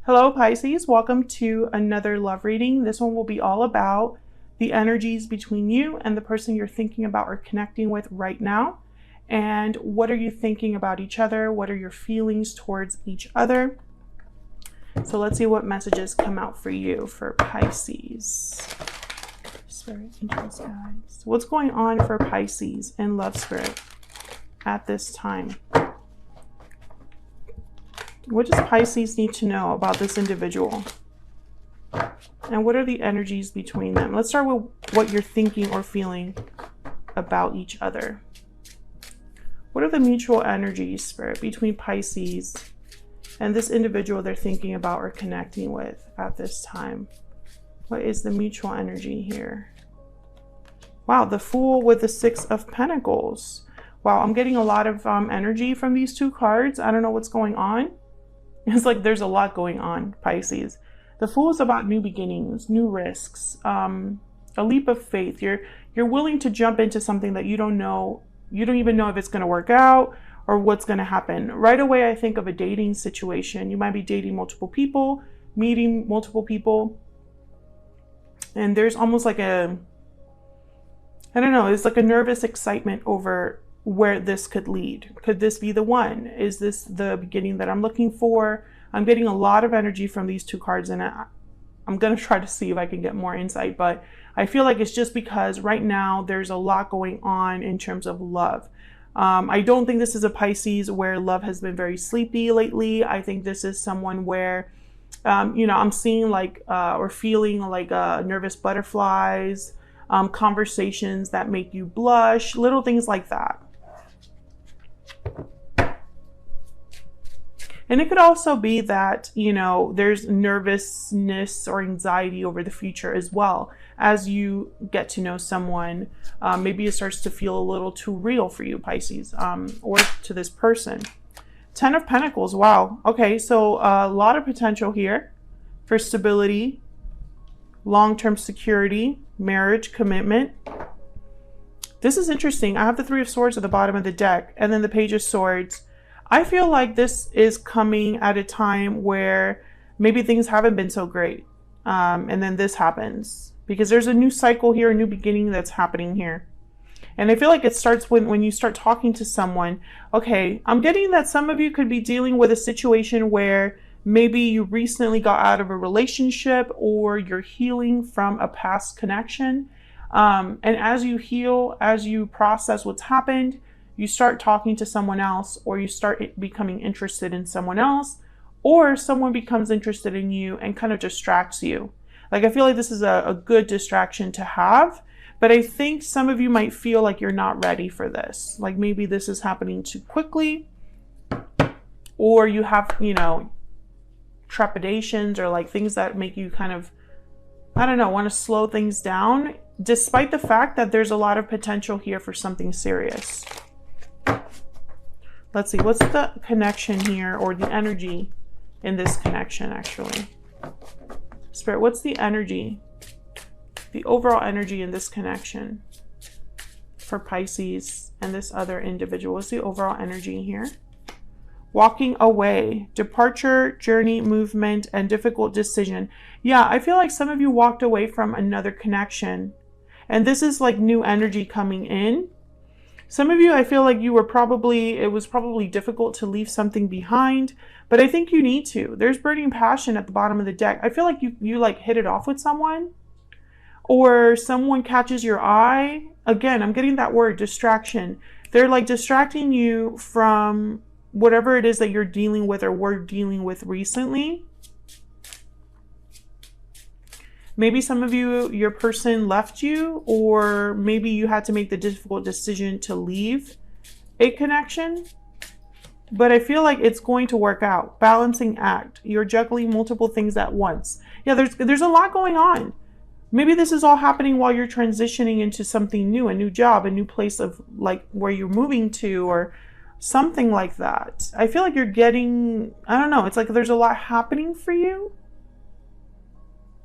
Hello Pisces, welcome to another love reading. This one will be all about the energies between you and the person you're thinking about or connecting with right now. And what are you thinking about each other? What are your feelings towards each other? So let's see what messages come out for you for Pisces. Spirit, angels, guides. What's going on for Pisces in love, spirit at this time? What does Pisces need to know about this individual? And what are the energies between them? Let's start with what you're thinking or feeling about each other. What are the mutual energies, spirit, between Pisces and this individual they're thinking about or connecting with at this time? What is the mutual energy here? Wow, the Fool with the Six of Pentacles. Wow, I'm getting a lot of energy from these two cards. I don't know what's going on. It's like there's a lot going on, Pisces. The Fool is about new beginnings, new risks, a leap of faith. You're willing to jump into something that you don't know. You don't even know if it's going to work out or what's going to happen. Right away, I think of a dating situation. You might be dating multiple people, meeting multiple people. And there's almost like I don't know, it's like a nervous excitement over where this could lead. Could this be the one? Is this the beginning that I'm looking for? I'm getting a lot of energy from these two cards, and I'm going to try to see if I can get more insight, but I feel like it's just because right now there's a lot going on in terms of love. I don't think this is a Pisces where love has been very sleepy lately. I think this is someone where, I'm seeing like, or feeling like nervous butterflies, conversations that make you blush, little things like that. And it could also be that, there's nervousness or anxiety over the future as well. As you get to know someone, maybe it starts to feel a little too real for you, Pisces, or to this person. 10 of Pentacles. Wow. Okay, so a lot of potential here for stability, long-term security, marriage, commitment. This is interesting. I have the Three of Swords at the bottom of the deck, and then the Page of Swords. I feel like this is coming at a time where maybe things haven't been so great. And then this happens because there's a new cycle here, a new beginning that's happening here. And I feel like it starts when you start talking to someone. Okay, I'm getting that some of you could be dealing with a situation where maybe you recently got out of a relationship or you're healing from a past connection. And as you heal, as you process what's happened, you start talking to someone else, or you start becoming interested in someone else, or someone becomes interested in you and kind of distracts you. Like, I feel like this is a good distraction to have, but I think some of you might feel like you're not ready for this. Like maybe this is happening too quickly, or you have, trepidations or like things that make you kind of, I don't know, want to slow things down, despite the fact that there's a lot of potential here for something serious. Let's see, what's the connection here, or the energy in this connection, actually? Spirit, what's the energy, the overall energy in this connection for Pisces and this other individual? What's the overall energy here? Walking away, departure, journey, movement, and difficult decision. Yeah, I feel like some of you walked away from another connection, and this is like new energy coming in. Some of you, I feel like it was probably difficult to leave something behind, but I think you need to. There's burning passion at the bottom of the deck. I feel like you like hit it off with someone, or someone catches your eye. Again, I'm getting that word, distraction. They're like distracting you from whatever it is that you're dealing with or were dealing with recently. Maybe some of you, your person left you, or maybe you had to make the difficult decision to leave a connection. But I feel like it's going to work out. Balancing act. You're juggling multiple things at once. Yeah, there's a lot going on. Maybe this is all happening while you're transitioning into something new, a new job, a new place of like where you're moving to, or something like that. I feel like you're getting, I don't know, it's like there's a lot happening for you.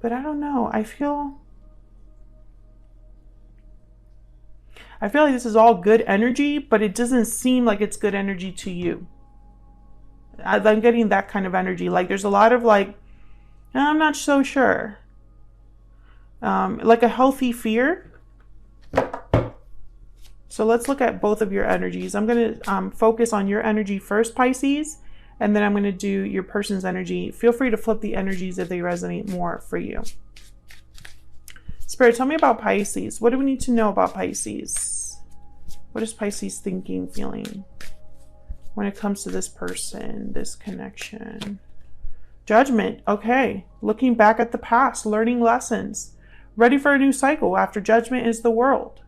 But I don't know. I feel like this is all good energy, but it doesn't seem like it's good energy to you. I'm getting that kind of energy. Like there's a lot of like And I'm not so sure. Like a healthy fear. So let's look at both of your energies. I'm going to focus on your energy first, Pisces, and then I'm going to do your person's energy. Feel free to flip the energies if they resonate more for you. Spirit, tell me about Pisces. What do we need to know about Pisces? What is Pisces thinking, feeling when it comes to this person, this connection? Judgment. Okay. Looking back at the past, learning lessons. Ready for a new cycle. After judgment is the world.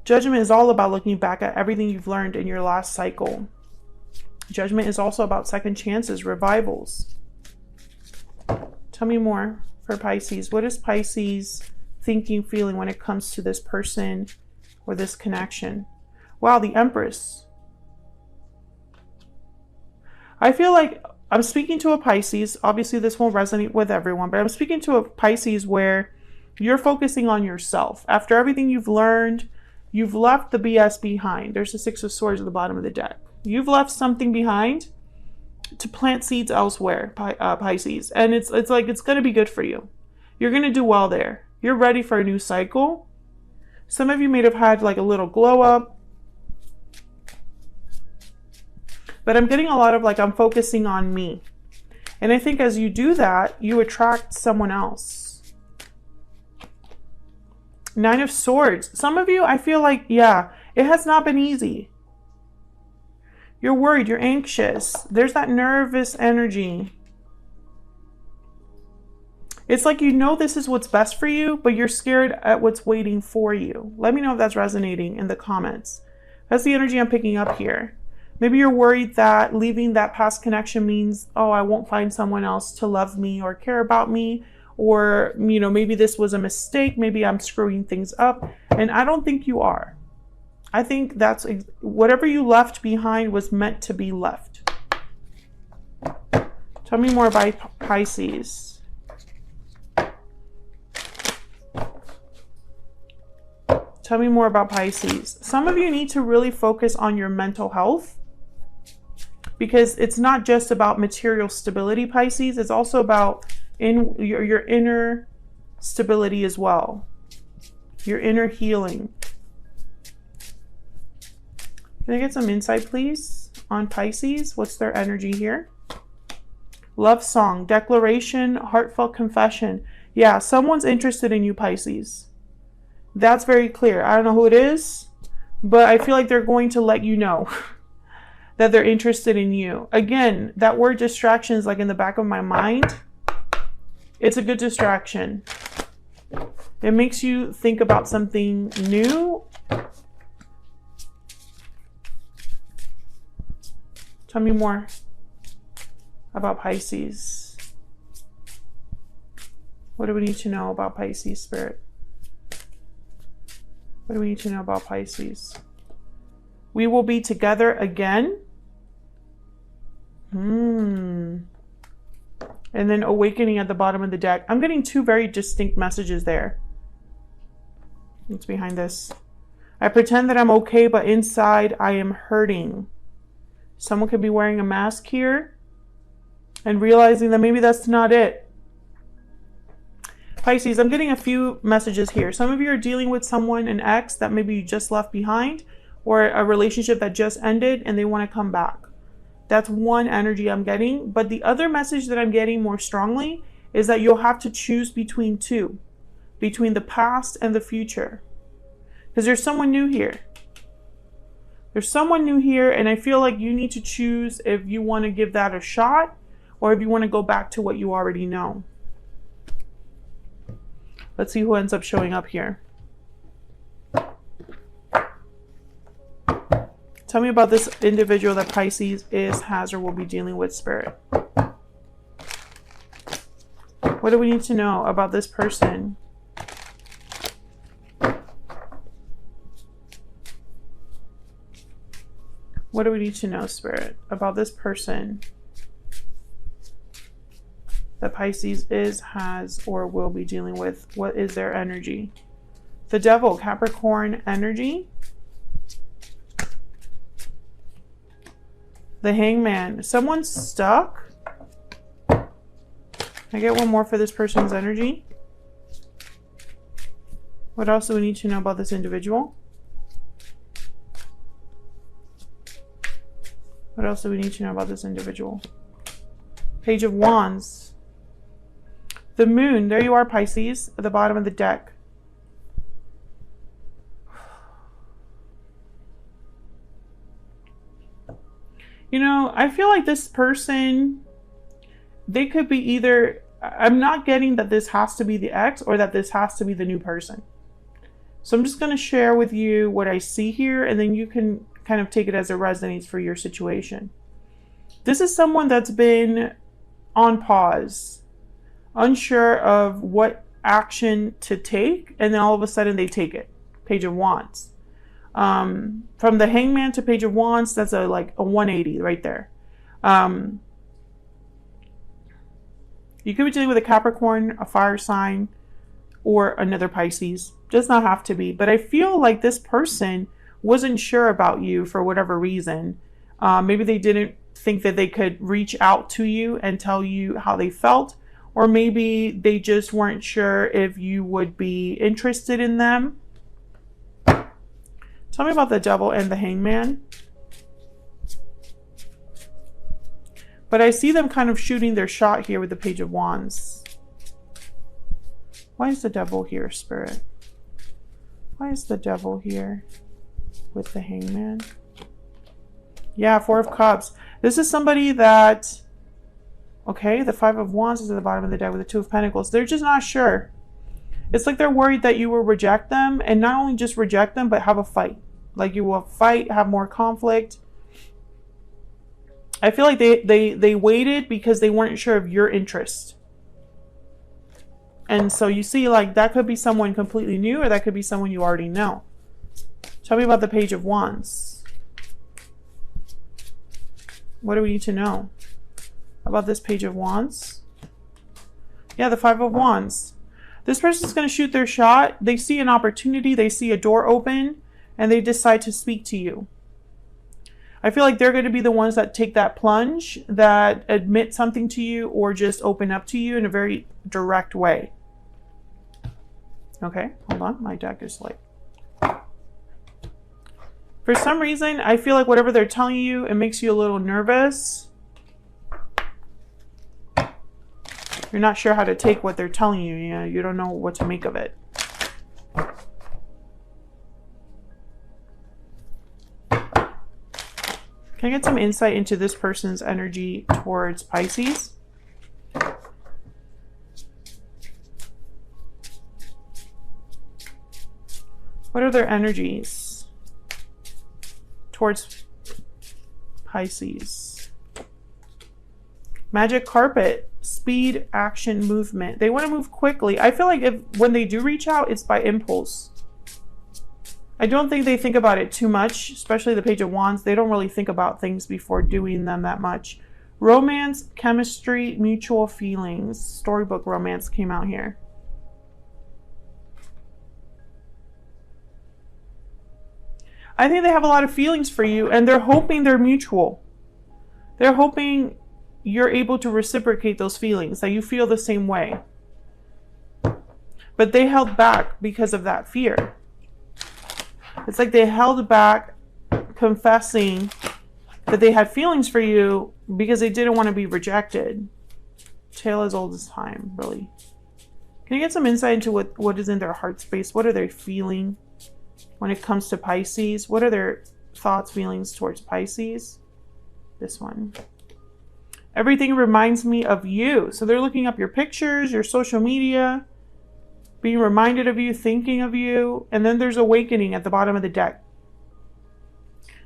Judgment is all about looking back at everything you've learned in your last cycle. Judgment is also about second chances, revivals. Tell me more for Pisces. What is Pisces thinking, feeling when it comes to this person or this connection? Wow, the Empress. I feel like I'm speaking to a Pisces. Obviously, this won't resonate with everyone, but I'm speaking to a Pisces where you're focusing on yourself. After everything you've learned, you've left the BS behind. There's the Six of Swords at the bottom of the deck. You've left something behind to plant seeds elsewhere, Pisces. And it's like, it's going to be good for you. You're going to do well there. You're ready for a new cycle. Some of you may have had like a little glow up. But I'm getting a lot of like, I'm focusing on me. And I think as you do that, you attract someone else. Nine of Swords. Some of you, I feel like, yeah, it has not been easy. You're worried, you're anxious. There's that nervous energy. It's like you know this is what's best for you, but you're scared at what's waiting for you. Let me know if that's resonating in the comments. That's the energy I'm picking up here. Maybe you're worried that leaving that past connection means, oh, I won't find someone else to love me or care about me. Or, you know, maybe this was a mistake. Maybe I'm screwing things up. And I don't think you are. I think that's whatever you left behind was meant to be left. Tell me more about Pisces. Tell me more about Pisces. Some of you need to really focus on your mental health. Because it's not just about material stability, Pisces. It's also about your inner stability as well. Your inner healing. Can I get some insight, please, on Pisces? What's their energy here? Love song, declaration, heartfelt confession. Yeah, someone's interested in you, Pisces. That's very clear. I don't know who it is, but I feel like they're going to let you know that they're interested in you. Again, that word distraction is like in the back of my mind. It's a good distraction. It makes you think about something new. Tell me more about Pisces. What do we need to know about Pisces, Spirit? What do we need to know about Pisces? We will be together again. And then awakening at the bottom of the deck. I'm getting two very distinct messages there. What's behind this? I pretend that I'm okay, but inside I am hurting. Someone could be wearing a mask here and realizing that maybe that's not it. Pisces, I'm getting a few messages here. Some of you are dealing with someone, an ex that maybe you just left behind, or a relationship that just ended and they want to come back. That's one energy I'm getting. But the other message that I'm getting more strongly is that you'll have to choose between two. Between the past and the future. Because there's someone new here. There's someone new here, and I feel like you need to choose if you want to give that a shot or if you want to go back to what you already know. Let's see who ends up showing up here. Tell me about this individual that Pisces is, has, or will be dealing with, Spirit. What do we need to know about this person? What do we need to know, Spirit, about this person that Pisces is, has, or will be dealing with? What is their energy? The Devil, Capricorn energy. The Hangman. Someone's stuck. Can I get one more for this person's energy? What else do we need to know about this individual? What else do we need to know about this individual? Page of Wands. The Moon. There you are, Pisces, at the bottom of the deck. You know, I feel like this person, they could be either, I'm not getting that this has to be the ex or that this has to be the new person. So I'm just going to share with you what I see here, and then you can kind of take it as it resonates for your situation. This is someone that's been on pause, unsure of what action to take, and then all of a sudden they take it. Page of Wands. From the Hangman to Page of Wands, that's like a 180 right there. You could be dealing with a Capricorn, a fire sign, or another Pisces. Does not have to be. But I feel like this person wasn't sure about you for whatever reason. Maybe they didn't think that they could reach out to you and tell you how they felt. Or maybe they just weren't sure if you would be interested in them. Tell me about the Devil and the Hangman. But I see them kind of shooting their shot here with the Page of Wands. Why is the Devil here, Spirit? Why is the Devil here with the Hangman? Yeah, Four of Cups. This is somebody that, okay, the Five of Wands is at the bottom of the deck with the Two of Pentacles. They're just not sure. It's like they're worried that you will reject them, and not only just reject them, but have a fight. Like you will fight, have more conflict. I feel like they waited because they weren't sure of your interest. And so you see, like, that could be someone completely new, or that could be someone you already know. Tell me about the Page of Wands. What do we need to know about this Page of Wands? Yeah, the Five of Wands. This person's going to shoot their shot. They see an opportunity. They see a door open, and they decide to speak to you. I feel like they're going to be the ones that take that plunge, that admit something to you, or just open up to you in a very direct way. Okay, hold on. My deck is like... For some reason, I feel like whatever they're telling you, it makes you a little nervous. You're not sure how to take what they're telling you. You know, you don't know what to make of it. Can I get some insight into this person's energy towards Pisces? What are their energies towards Pisces? Magic carpet, speed, action, movement. They want to move quickly. I feel like when they do reach out, it's by impulse. I don't think they think about it too much, especially the Page of Wands. They don't really think about things before doing them that much. Romance, chemistry, mutual feelings. Storybook romance came out here. I think they have a lot of feelings for you, and they're hoping they're mutual. They're hoping you're able to reciprocate those feelings, that you feel the same way. But they held back because of that fear. It's like they held back confessing that they had feelings for you because they didn't want to be rejected. Tale as old as time, really. Can you get some insight into what is in their heart space? What are they feeling when it comes to Pisces? What are their thoughts, feelings towards Pisces? This one. Everything reminds me of you. So they're looking up your pictures, your social media, being reminded of you, thinking of you. And then there's awakening at the bottom of the deck.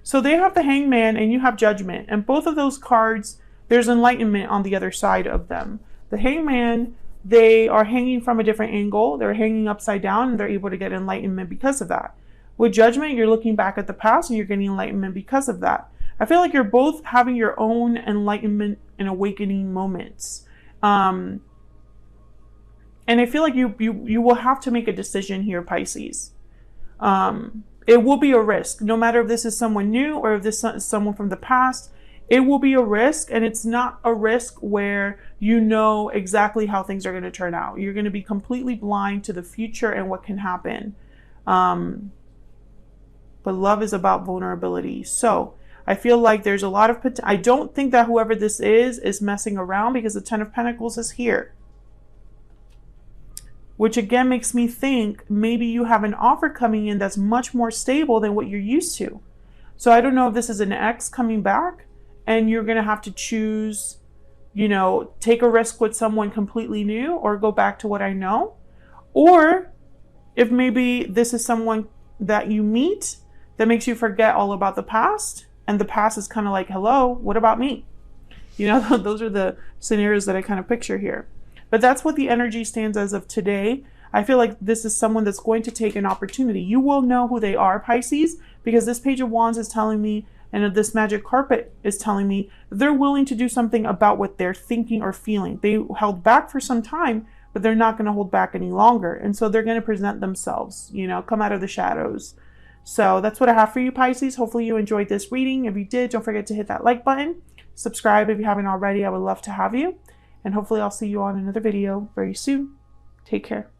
So they have the Hangman and you have Judgment. And both of those cards, there's enlightenment on the other side of them. The Hangman, they are hanging from a different angle. They're hanging upside down, and they're able to get enlightenment because of that. With Judgment, you're looking back at the past and you're getting enlightenment because of that. I feel like you're both having your own enlightenment and awakening moments. And I feel like you will have to make a decision here, Pisces. It will be a risk. No matter if this is someone new or if this is someone from the past, It will be a risk, and it's not a risk where you know exactly how things are going to turn out. You're going to be completely blind to the future and what can happen. But love is about vulnerability. So I feel like there's a lot of potential. I don't think that whoever this is messing around, because the Ten of Pentacles is here. Which again makes me think maybe you have an offer coming in that's much more stable than what you're used to. So I don't know if this is an ex coming back and you're going to have to choose, you know, take a risk with someone completely new or go back to what I know. Or if maybe this is someone that you meet that makes you forget all about the past, and the past is kind of like, hello, what about me? You know, those are the scenarios that I kind of picture here. But that's what the energy stands as of today. I feel like this is someone that's going to take an opportunity. You will know who they are, Pisces, because this Page of Wands is telling me, and this Magic Carpet is telling me, they're willing to do something about what they're thinking or feeling. They held back for some time, but they're not going to hold back any longer. And so they're going to present themselves, you know, come out of the shadows. So that's what I have for you, Pisces. Hopefully you enjoyed this reading. If you did, don't forget to hit that like button. Subscribe if you haven't already. I would love to have you. And hopefully I'll see you on another video very soon. Take care.